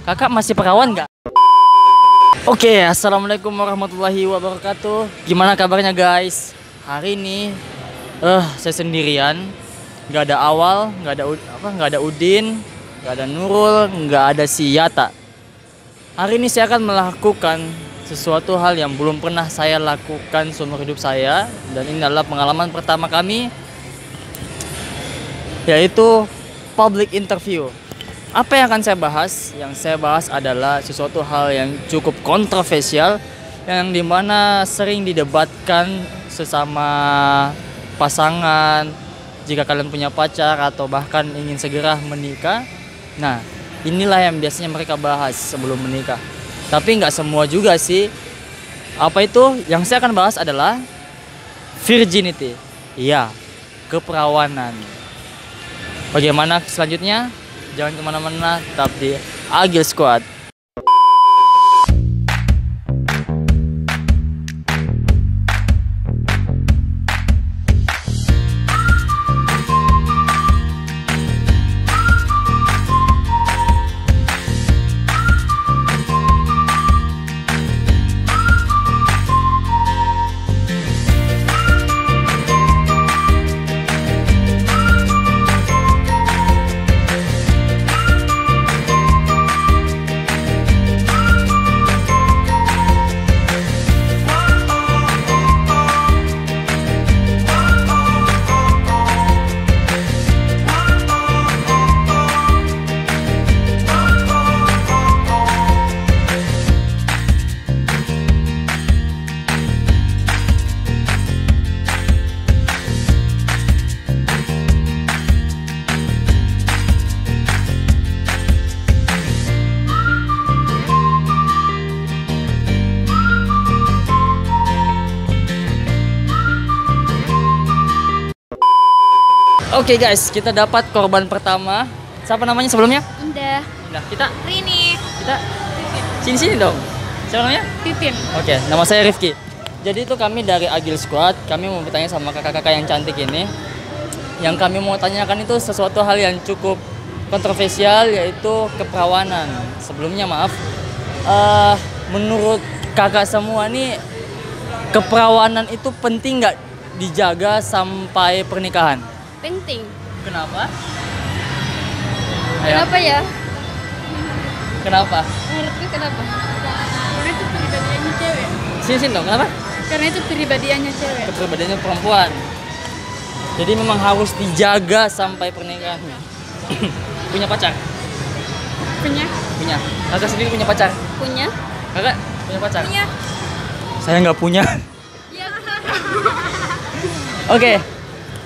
Kakak masih perawan nggak? Oke, assalamualaikum warahmatullahi wabarakatuh. Gimana kabarnya guys? Hari ini, saya sendirian. Nggak ada Awal, nggak ada Udin, nggak ada Nurul, nggak ada si Yata. Hari ini saya akan melakukan sesuatu hal yang belum pernah saya lakukan seumur hidup saya, dan ini adalah pengalaman pertama kami, yaitu public interview. Apa yang akan saya bahas? Yang saya bahas adalah sesuatu hal yang cukup kontroversial, yang dimana sering didebatkan sesama pasangan jika kalian punya pacar atau bahkan ingin segera menikah. Nah, inilah yang biasanya mereka bahas sebelum menikah. Tapi nggak semua juga sih. Apa itu? Yang saya akan bahas adalah virginity. Iya, keperawanan. Bagaimana selanjutnya? Jangan kemana-mana, tetap di Agil Squad. Oke guys, kita dapat korban pertama. Siapa namanya sebelumnya? Indah. Indah. Kita? Rini. Kita? Sini dong. Siapa namanya? Titin. Oke, nama saya Rifki. Jadi itu kami dari Agil Squad. Kami mau bertanya sama kakak-kakak yang cantik ini. Yang kami mau tanyakan itu sesuatu hal yang cukup kontroversial, yaitu keperawanan. Sebelumnya maaf, menurut kakak semua nih, keperawanan itu penting nggak dijaga sampai pernikahan? Penting. Kenapa? Kenapa ya? Kenapa? Menurutku kenapa? Karena itu pribadiannya cewek. Sini dong, kenapa? Karena itu pribadiannya cewek. Kepribadiannya perempuan. Jadi memang harus dijaga sampai pernikahan. Punya pacar? Punya. Punya. Kakak sendiri punya pacar? Punya. Kakak punya pacar? Punya. Saya nggak punya. Iya. Oke.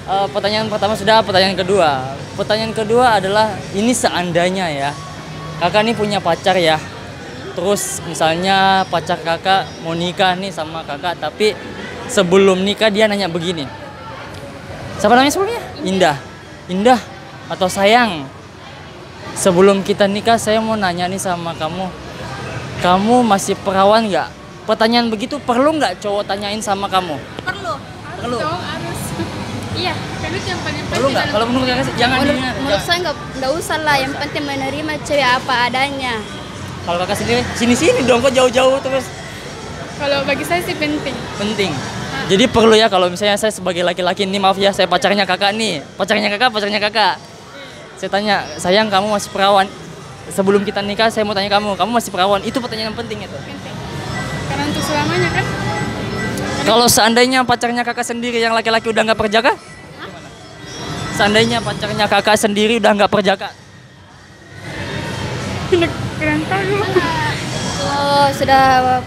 Pertanyaan pertama sudah, pertanyaan kedua. Pertanyaan kedua adalah, ini seandainya ya, kakak nih punya pacar ya. Terus misalnya pacar kakak mau nikah nih sama kakak, tapi sebelum nikah dia nanya begini. Siapa namanya sebelumnya? Indah. Indah atau sayang, sebelum kita nikah saya mau nanya nih sama kamu. Kamu masih perawan nggak? Pertanyaan begitu perlu nggak cowok tanyain sama kamu? Perlu. Perlu. Cowok harus. Iya, karena itu yang paling penting. Perlu nggak? Kalau menurut kakak jangan. Menurut saya nggak usah lah. Yang penting menerima cewek apa adanya. Kalau kakak sendiri, sini dong, kok jauh-jauh terus. Kalau bagi saya sih penting. Penting. Jadi perlu ya, kalau misalnya saya sebagai laki-laki nih, maaf ya, saya pacarnya kakak nih. Pacarnya kakak. Saya tanya, sayang kamu masih perawan? Sebelum kita nikah saya mau tanya kamu masih perawan? Itu pertanyaan yang penting itu. Penting. Karena untuk selamanya kan. Kalau seandainya pacarnya kakak sendiri yang laki-laki udah nggak perjaka? Seandainya pacarnya kakak sendiri udah nggak perjaka? Keren tahu. Oh, sudah.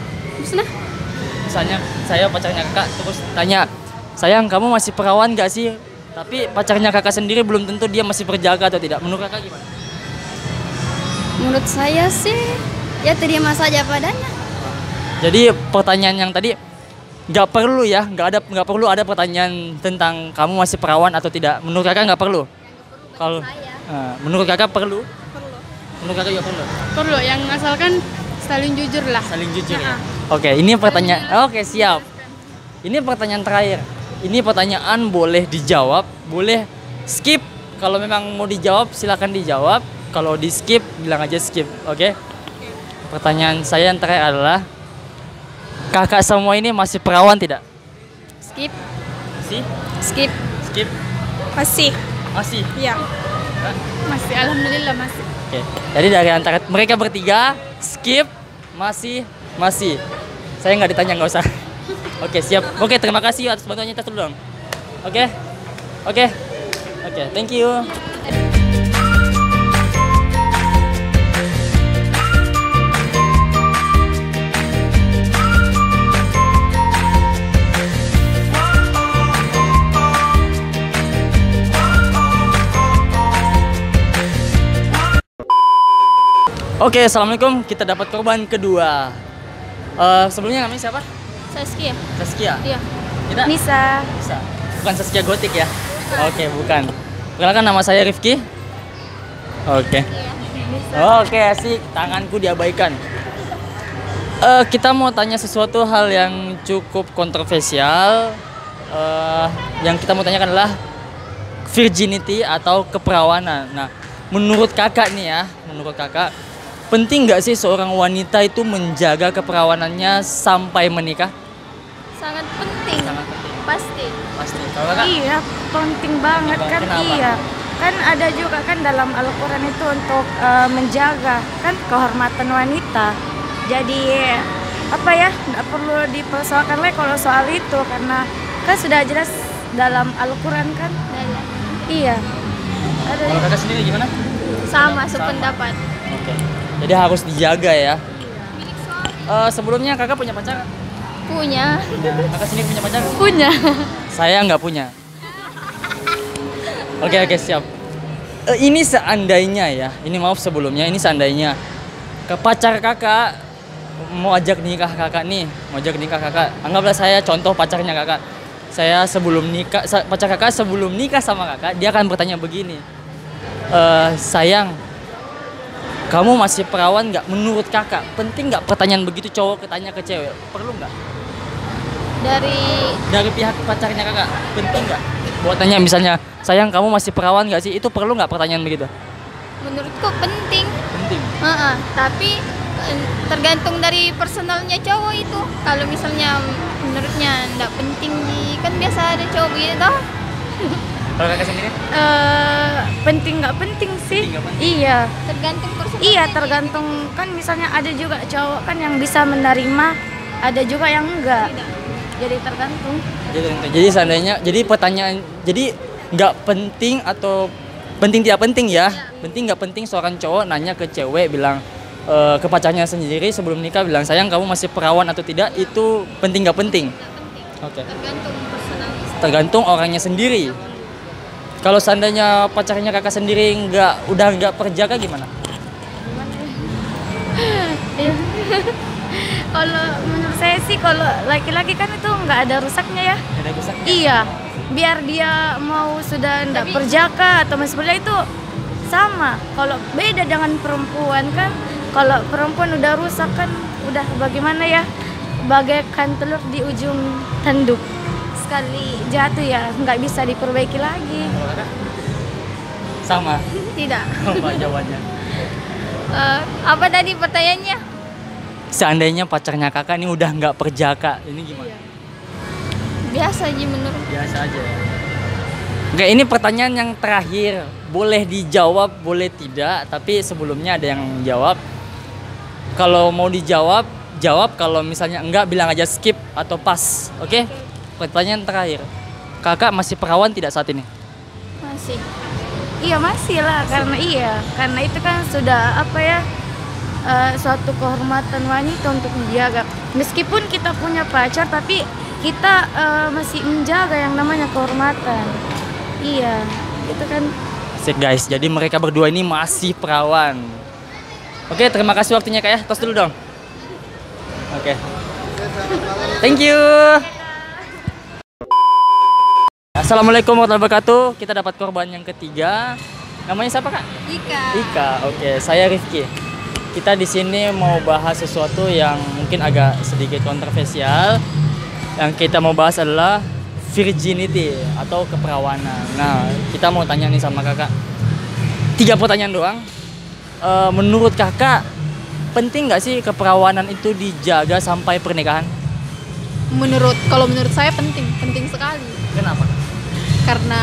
Misalnya saya pacarnya kakak terus tanya, sayang kamu masih perawan nggak sih? Tapi pacarnya kakak sendiri belum tentu dia masih perjaka atau tidak. Menurut kakak gimana? Menurut saya sih ya terima saja padanya. Jadi pertanyaan yang tadi nggak perlu ya, nggak perlu ada pertanyaan tentang kamu masih perawan atau tidak. Menurut kakak nggak perlu? Kalau menurut kakak perlu? Perlu. Menurut kakak juga perlu? Perlu, yang asalkan saling jujur lah. Saling jujur ya? Oke, ini pertanyaan. Oke, siap. Ini pertanyaan terakhir. Ini pertanyaan boleh dijawab, boleh skip. Kalau memang mau dijawab silakan dijawab. Kalau di skip bilang aja skip, oke? Pertanyaan saya yang terakhir adalah, kakak semua ini masih perawan tidak? Skip. Masih? Skip. Skip? Masih. Masih? Iya. Masih, alhamdulillah masih. Oke. Jadi dari antara mereka bertiga, skip, masih. Saya nggak ditanya, nggak usah. Oke, siap. Oke, terima kasih atas bantuannya, tes dulu dong. Oke. Thank you. Oke, assalamualaikum. Kita dapat korban kedua. Sebelumnya namanya siapa? Saskia. Saskia. Iya. Tidak? Nisa. Bisa. Bukan Saskia Gotik ya? Oke, bukan. Perkenalkan, nama saya Rifki. Oke. Oke, asik. Tanganku diabaikan. Kita mau tanya sesuatu hal yang cukup kontroversial. Yang kita mau tanyakan adalah virginity atau keperawanan. Nah, menurut kakak nih ya, penting nggak sih seorang wanita itu menjaga keperawanannya sampai menikah? Sangat penting. Sangat penting. Pasti. Pasti. Kalau kakak? Iya, penting banget kan. Kenapa? Iya. Kan ada juga kan dalam Al-Quran itu untuk menjaga kan kehormatan wanita. Jadi apa ya, nggak perlu dipersoalkan lagi kalau soal itu, karena kan sudah jelas dalam Al-Quran kan. Iya. Ada. Kalau kakak sendiri gimana? Sama sependapat. Oke. Jadi harus dijaga ya. Sebelumnya kakak punya pacar? Punya. Kakak sendiri punya pacar? Punya. Saya nggak punya. Oke, siap. Ini seandainya ya, ini maaf sebelumnya, ini seandainya ke pacar kakak mau ajak nikah kakak nih, anggaplah saya contoh pacarnya kakak. Saya sebelum nikah, pacar kakak sebelum nikah sama kakak, dia akan bertanya begini, sayang, kamu masih perawan nggak? Menurut kakak, penting nggak pertanyaan begitu cowok ketanya ke cewek? Perlu nggak? Dari pihak pacarnya kakak, penting nggak? Buat tanya misalnya, sayang kamu masih perawan nggak sih? Itu perlu nggak pertanyaan begitu? Menurutku penting. Penting. Tapi tergantung dari personalnya cowok itu. Kalau misalnya menurutnya nggak penting, kan biasa ada cowok begitu toh. Kalau kakak sendiri? Penting nggak penting sih? Penting nggak penting? Iya. Tergantung personalnya. Iya, tergantung kan, misalnya ada juga cowok kan yang bisa menerima, ada juga yang enggak. Jadi tergantung. Jadi seandainya, jadi pertanyaan, jadi nggak penting atau penting tidak penting ya? Penting nggak penting seorang cowok nanya ke cewek bilang ke pacarnya sendiri sebelum nikah bilang, sayang kamu masih perawan atau tidak? Itu penting nggak penting? Oke. Tergantung personalnya. Tergantung orangnya sendiri. Kalau seandainya pacarnya kakak sendiri udah nggak perjaka gimana? Kalau menurut saya sih, kalau laki-laki kan itu nggak ada rusaknya ya. Ada rusaknya? Iya, biar dia mau sudah nggak perjaka atau masih belia itu sama. Kalau beda dengan perempuan kan, kalau perempuan udah rusak kan, udah bagaimana ya, bagaikan telur di ujung tanduk. Sekali jatuh ya nggak bisa diperbaiki lagi. Kalau kakak? Sama? Tidak. Apa jawabannya? Apa tadi pertanyaannya? Seandainya pacarnya kakak ini udah nggak perjaka, ini gimana? Biasa aja menurut. Biasa aja ya. Oke, ini pertanyaan yang terakhir. Boleh dijawab, boleh tidak. Tapi sebelumnya ada yang jawab. Kalau mau dijawab, jawab. Kalau misalnya enggak, bilang aja skip atau pas. Oke? Pertanyaan terakhir. Kakak masih perawan tidak saat ini? Masih. Iya masih lah, karena itu kan sudah apa ya, suatu kehormatan wanita untuk menjaga. Meskipun kita punya pacar, tapi kita masih menjaga yang namanya kehormatan. Iya, itu kan. Asik guys, jadi mereka berdua ini masih perawan. Oke, terima kasih waktunya kak ya. Tos dulu dong. Oke. Thank you. Assalamualaikum warahmatullahi wabarakatuh. Kita dapat korban yang ketiga. Namanya siapa kak? Ika. Oke, saya Rifki. Kita di sini mau bahas sesuatu yang mungkin agak sedikit kontroversial. Yang kita mau bahas adalah virginity atau keperawanan. Nah, kita mau tanya nih sama kakak. 3 pertanyaan doang. Menurut kakak, penting nggak sih keperawanan itu dijaga sampai pernikahan? Kalau menurut saya penting sekali. Kenapa? Karena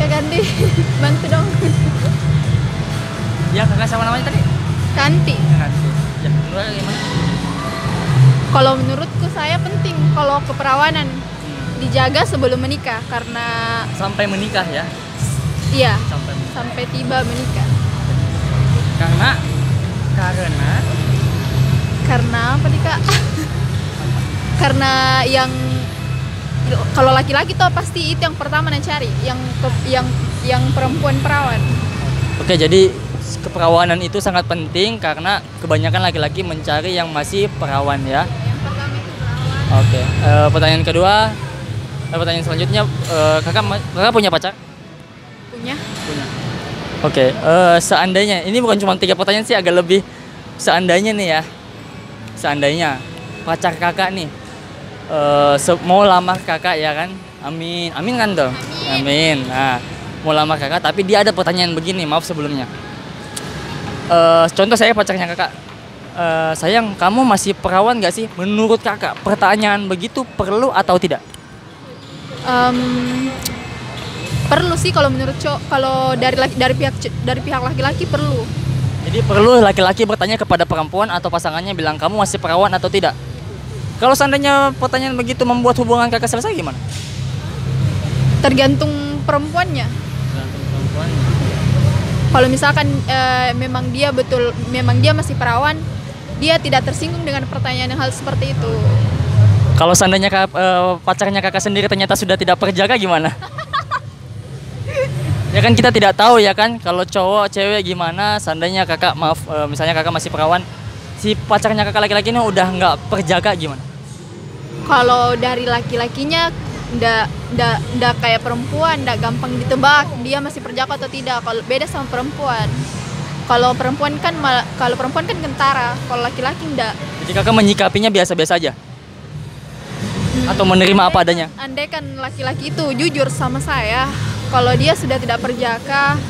ya ganti bantu dong. Ya kakak sama namanya tadi? Kanti. Kanti. Ya, menurut gimana? Kalau menurutku saya penting kalau keperawanan dijaga sebelum menikah karena Sampai menikah ya? iya Sampai menikah. sampai tiba menikah. Karena apa nih Kak? Karena kalau laki-laki tuh pasti itu yang pertama cari, yang perempuan perawan. Oke, jadi keperawanan itu sangat penting karena kebanyakan laki-laki mencari yang masih perawan ya. Yang pertama itu perawan. Oke, pertanyaan selanjutnya, kakak punya pacar? Punya. Oke, seandainya, ini bukan cuma 3 pertanyaan sih, agak lebih. Seandainya nih ya, seandainya pacar kakak nih mau lamar kakak ya kan, amin kan tuh, amin. Nah, mau lamar kakak, tapi dia ada pertanyaan begini, maaf sebelumnya. Contoh saya pacarnya kakak, sayang kamu masih perawan gak sih? Menurut kakak pertanyaan begitu perlu atau tidak? Perlu sih kalau menurut kalau dari pihak laki-laki perlu. Jadi perlu laki-laki bertanya kepada perempuan atau pasangannya bilang kamu masih perawan atau tidak? Kalau seandainya pertanyaan begitu membuat hubungan kakak selesai gimana? Tergantung perempuannya. Kalau misalkan memang dia masih perawan, dia tidak tersinggung dengan pertanyaan yang hal seperti itu. Kalau seandainya pacarnya kakak sendiri ternyata sudah tidak perjaka gimana? Ya kan kita tidak tahu ya kan, kalau cowok cewek gimana. Seandainya kakak misalnya kakak masih perawan, si pacarnya kakak laki-laki ini udah nggak perjaka gimana? Kalau dari laki-lakinya ndak kayak perempuan, ndak gampang ditebak dia masih perjaka atau tidak. Kalau beda sama perempuan. Kalau perempuan kan kentara, kalau laki-laki ndak. Jadi kakak menyikapinya biasa-biasa aja? Atau menerima apa adanya? Andai kan laki-laki itu jujur sama saya, kalau dia sudah tidak perjaka,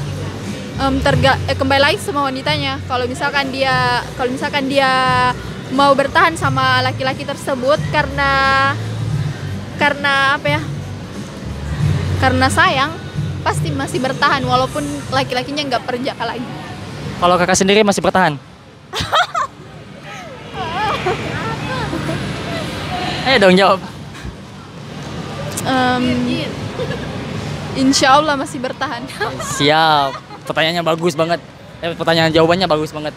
kembali lagi sama wanitanya. Kalau misalkan dia mau bertahan sama laki-laki tersebut karena apa ya? Karena sayang, pasti masih bertahan walaupun laki-lakinya nggak perjaka lagi. Kalau kakak sendiri masih bertahan? Ayo dong jawab. Insya Allah masih bertahan. Siap. Pertanyaannya bagus banget. Jawabannya bagus banget.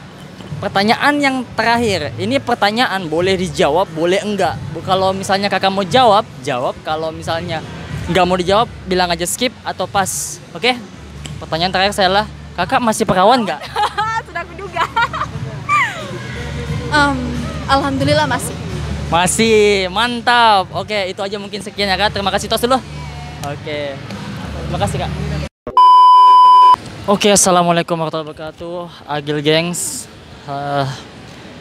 Pertanyaan yang terakhir. Ini pertanyaan boleh dijawab, boleh enggak. Kalau misalnya kakak mau jawab, jawab. Kalau misalnya nggak mau dijawab, bilang aja skip atau pas. Oke? Pertanyaan terakhir saya lah, kakak masih perawan nggak? Sudah kuduga. Alhamdulillah masih. Masih, mantap. Oke, itu aja mungkin sekian ya kak. Terima kasih tos dulu. Oke, terima kasih kak. Oke, assalamualaikum warahmatullahi wabarakatuh. Agil gengs,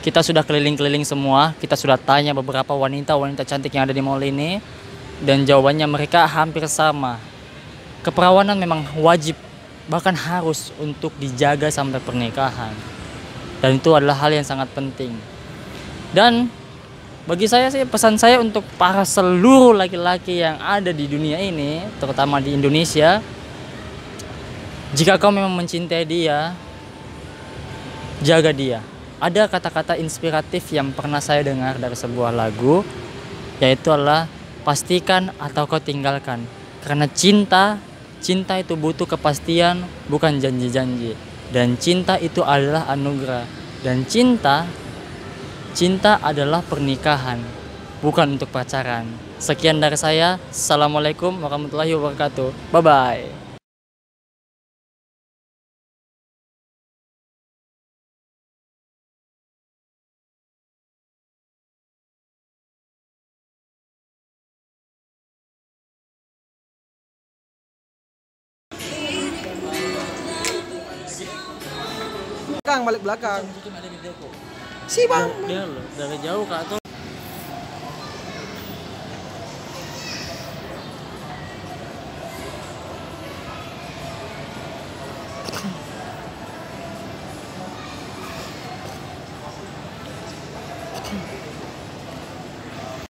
kita sudah keliling-keliling semua. Kita sudah tanya beberapa wanita cantik yang ada di mall ini, dan jawabannya mereka hampir sama. Keperawanan memang wajib, bahkan harus untuk dijaga sampai pernikahan. Dan itu adalah hal yang sangat penting. Dan bagi saya sih, pesan saya untuk para seluruh laki-laki yang ada di dunia ini, terutama di Indonesia, jika kau memang mencintai dia, jaga dia. Ada kata-kata inspiratif yang pernah saya dengar dari sebuah lagu, yaitu adalah pastikan atau kau tinggalkan. Karena cinta itu butuh kepastian, bukan janji-janji. Dan cinta itu adalah anugerah. Dan cinta adalah pernikahan, bukan untuk pacaran. Sekian dari saya. Assalamualaikum warahmatullahi wabarakatuh. Bye-bye. Balik belakang. Si bang. Dia loh, dari jauh kak tuh.